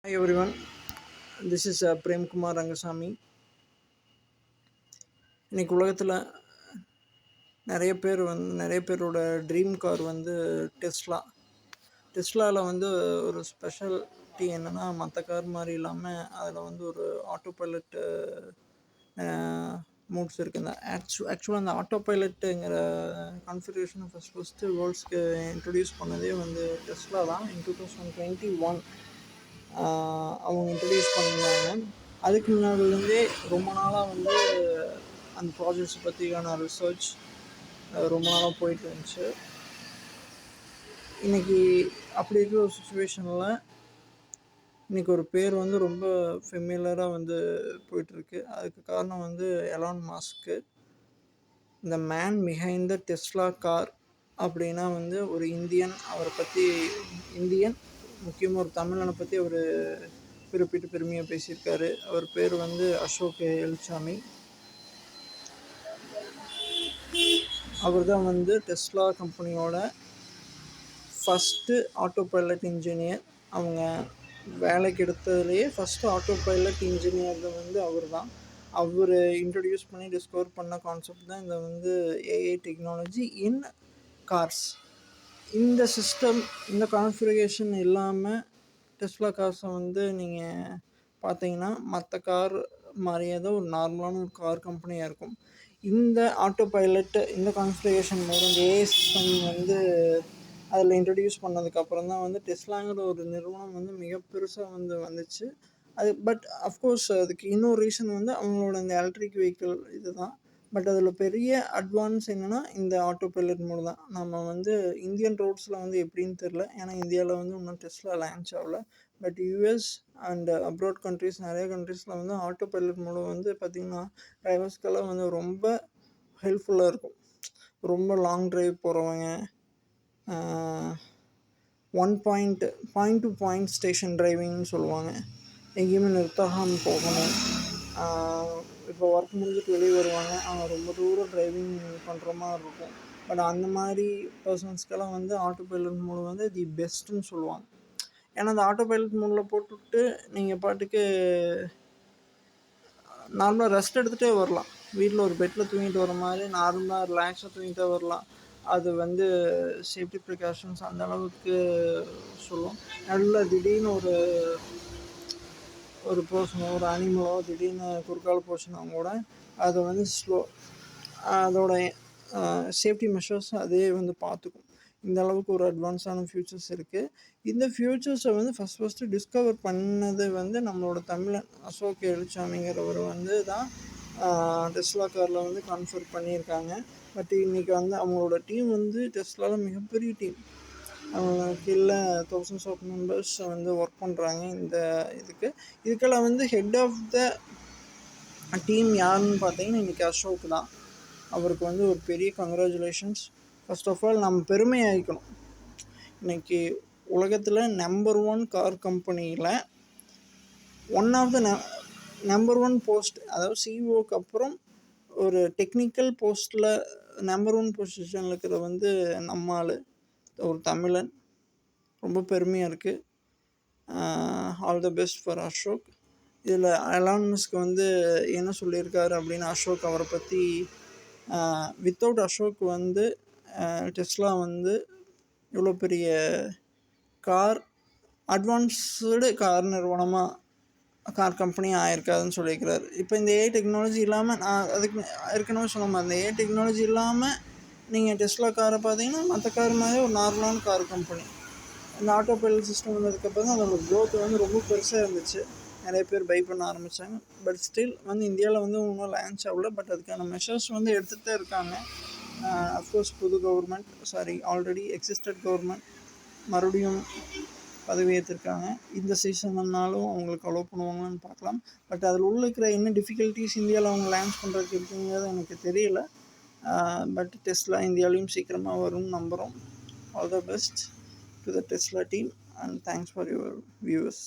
Hi everyone, this is Prem Kumar Rangasamy. இன்னைக்கு உலகத்தில் நிறைய பேரோட ட்ரீம் கார் வந்து டெஸ்லா. டெஸ்லாவில் வந்து ஒரு ஸ்பெஷாலிட்டி என்னென்னா, மற்ற கார் மாதிரி இல்லாமல் அதில் வந்து ஒரு ஆட்டோ பைலட்டு மூட்ஸ் இருக்குது. இந்த ஆக்சுவலாக அந்த ஆட்டோ பைலட்டுங்கிற கான்ஃபிகரேஷனை ஃபஸ்ட்டு வேர்ல்ட்ஸ்க்கு இன்ட்ரடியூஸ் பண்ணதே வந்து டெஸ்லா தான். இன் 2021 அவங்க இன்ட்ரடியூஸ் பண்ணியிருந்தாங்க. அதுக்கு முன்னாடிலேருந்தே ரொம்ப நாளாக வந்து அந்த ப்ராஜெக்ட்ஸ் பற்றியான ரிசர்ச் ரொம்ப நாளாக போயிட்டு இருந்துச்சு. இன்றைக்கி அப்படி இருக்கிற ஒரு சுச்சுவேஷனில் இன்றைக்கி ஒரு பேர் வந்து ரொம்ப ஃபெமிலராக வந்து போயிட்டுருக்கு. அதுக்கு காரணம் வந்து எலான் மாஸ்க்கு. இந்த man behind the Tesla car அப்படின்னா வந்து ஒரு இந்தியன். அவரை பற்றி முக்கியமாக ஒரு தமிழனை பற்றி அவர் குறிப்பிட்டு பெருமையாக பேசியிருக்காரு. அவர் பேர் வந்து அசோக் எலுச்சாமி. அவர் தான் வந்து டெஸ்லா கம்பெனியோட ஃபஸ்ட்டு ஆட்டோ பைலட் இன்ஜினியர். அவங்க வேலைக்கு எடுத்ததுலேயே ஃபஸ்ட்டு ஆட்டோ பைலட் இன்ஜினியர் வந்து அவர் தான். அவர் இன்ட்ரடியூஸ் பண்ணி டிஸ்கவர் பண்ண கான்செப்ட் தான் இந்த வந்து ஏஐ டெக்னாலஜி இன் கார்ஸ். இந்த சிஸ்டம், இந்த கான்ஃபிகரேஷன் இல்லாமல் டெஸ்லா கார்ஸை வந்து நீங்கள் பார்த்தீங்கன்னா மற்ற கார் மாதிரியே தான் ஒரு நார்மலான ஒரு கார் கம்பெனியாக இருக்கும். இந்த ஆட்டோ பைலட்டு, இந்த கான்ஃபிகரேஷன் மூலம் இந்த ஏஐ சிஸ்டம் வந்து அதில் இன்ட்ரடியூஸ் பண்ணதுக்கப்புறம் தான் வந்து டெஸ்லாங்கிற ஒரு நிறுவனம் வந்து மிக பெருசாக வந்து வந்துச்சு. அது பட் அஃப்கோர்ஸ் அதுக்கு இன்னொரு ரீசன் வந்து அவங்களோட இந்த எலக்ட்ரிக் வெஹிக்கிள் இது தான். பட் அதில் பெரிய அட்வான்ஸ் என்னென்னா இந்த ஆட்டோ பைலட் மூலம் தான். நம்ம வந்து இந்தியன் ரோட்ஸில் வந்து எப்படின்னு தெரில, ஏன்னா இந்தியாவில் வந்து இன்னும் டெஸ்லா லான்ச் ஆகல. But US and abroad countries, நிறைய கண்ட்ரீஸில் வந்து ஆட்டோ பைலட் மூலம் வந்து பார்த்திங்கன்னா டிரைவர்ஸ்க்கெல்லாம் வந்து ரொம்ப ஹெல்ப்ஃபுல்லாக இருக்கும். ரொம்ப லாங் ட்ரைவ் போகிறவங்க, பாயிண்ட் டு பாயிண்ட் ஸ்டேஷன் டிரைவிங்னு சொல்லுவாங்க. எங்கேயுமே நிறுத்தாமல் போகணும். இப்போ ஒர்க் முடிஞ்சிட்டு வெளியே வருவாங்க, அவங்க ரொம்ப தூரம் டிரைவிங் பண்ணுற மாதிரி இருக்கும். பட் அந்த மாதிரி பர்சன்ஸ்க்கெல்லாம் வந்து ஆட்டோ பைலட் மூலம் வந்து தி பெஸ்ட்டுன்னு சொல்லுவாங்க. ஏன்னா அந்த ஆட்டோ பைலட் மூலம் போட்டுவிட்டு நீங்கள் பாட்டுக்கு நார்மலாக ரெஸ்ட் எடுத்துகிட்டே வரலாம். வீட்டில் ஒரு பெட்டில் தூங்கிட்டு வர மாதிரி நார்மலாக ரிலாக்ஸாக தூங்கிட்டே வரலாம். அது வந்து சேஃப்டி ப்ரிகாஷன்ஸ் அந்த அளவுக்கு சொல்லும். நல்ல திடீர்னு ஒரு பர்சனோ, ஒரு அனிமலோ திடீர்னு குறுக்கால போச்சுன்னா கூட அதை வந்து அதோட சேஃப்டி மெஷர்ஸ் அதே வந்து பார்த்துக்கும். இந்த அளவுக்கு ஒரு அட்வான்ஸான ஃபியூச்சர்ஸ் இருக்குது. இந்த ஃபியூச்சர்ஸை வந்து ஃபஸ்ட்டு டிஸ்கவர் பண்ணது வந்து நம்மளோட தமிழன் அசோக் எலுச்சாமிங்கிறவர் வந்து தான் டெஸ்லா காரில் வந்து கன்ஃபர் பண்ணியிருக்காங்க. பட் இன்றைக்கி வந்து அவங்களோட டீம் வந்து டெஸ்லாவில் மிகப்பெரிய டீம். அவங்க கீழே தௌசண்ட்ஸ் ஆஃப் மெம்பர்ஸ் வந்து ஒர்க் பண்ணுறாங்க. இதுக்கெல்லாம் வந்து ஹெட் ஆஃப் த டீம் யாருன்னு பார்த்தீங்கன்னா இன்றைக்கி அசோக் தான். அவருக்கு வந்து ஒரு பெரிய கங்க்ராச்சுலேஷன்ஸ். ஃபர்ஸ்ட் ஆஃப் ஆல் நம்ம பெருமையாகிக்கணும். இன்றைக்கி உலகத்தில் நம்பர் 1 கார் கம்பெனியில் one of the number 1 post, அதாவது சிஇஓக்கு அப்புறம் ஒரு டெக்னிக்கல் போஸ்ட்டில் நம்பர் 1 பொசிஷனில் இருக்கிற வந்து நம்ம ஆள், ஒரு தமிழன். ரொம்ப பெருமையாக இருக்குது. All the best for Ashok. இதில் எலான் மஸ்க் வந்து என்ன சொல்லியிருக்காரு அப்படின்னு, அசோக் அவரை பற்றி வித்தவுட் அசோக் வந்து டெஸ்லா வந்து இவ்வளோ பெரிய அட்வான்ஸ்டு கார் நிறுவனமாக, கார் கம்பெனியாக ஆயிருக்காதுன்னு சொல்லியிருக்கிறார். இப்போ இந்த ஏஐ டெக்னாலஜி இல்லாமல், நான் அதுக்கு ஏற்கனவே சொன்ன மாதிரி, இந்த ஏஐ டெக்னாலஜி இல்லாமல் நீங்கள் டெஸ்லா காரை பார்த்தீங்கன்னா மற்ற கார் மாதிரி ஒரு நார்மலான கார் கம்பெனி. இந்த ஆட்டோ பைலட் சிஸ்டம் வந்ததுக்கப்புறம் தான் அதோட க்ரோத் வந்து ரொம்ப பெருசாக இருந்துச்சு. நிறைய பேர் பை பண்ண ஆரம்பித்தாங்க. பட் ஸ்டில் வந்து இந்தியாவில் வந்து இன்னும் லான்ச் ஆகல. பட் அதுக்கான மெஷர்ஸ் வந்து எடுத்துகிட்டே இருக்காங்க. அஃப்கோர்ஸ் புது கவர்மெண்ட், ஆல்ரெடி எக்ஸிஸ்டட் கவர்மெண்ட் மறுபடியும் பதவி ஏற்றிருக்காங்க. இந்த சீசன்னாலும் அவங்களுக்கு அலோவ் பண்ணுவாங்கன்னு பார்க்கலாம். பட் அதில் உள்ள இருக்கிற என்ன டிஃபிகல்ட்டிஸ் இந்தியாவில் அவங்க லான்ச் பண்ணுறதுக்கு இருக்குங்கிறது எனக்கு தெரியல. பட் டெஸ்லா இந்தியாவிலையும் சீக்கிரமாக வரும்னு நம்புகிறோம். All the best to the Tesla team, and thanks for your viewers.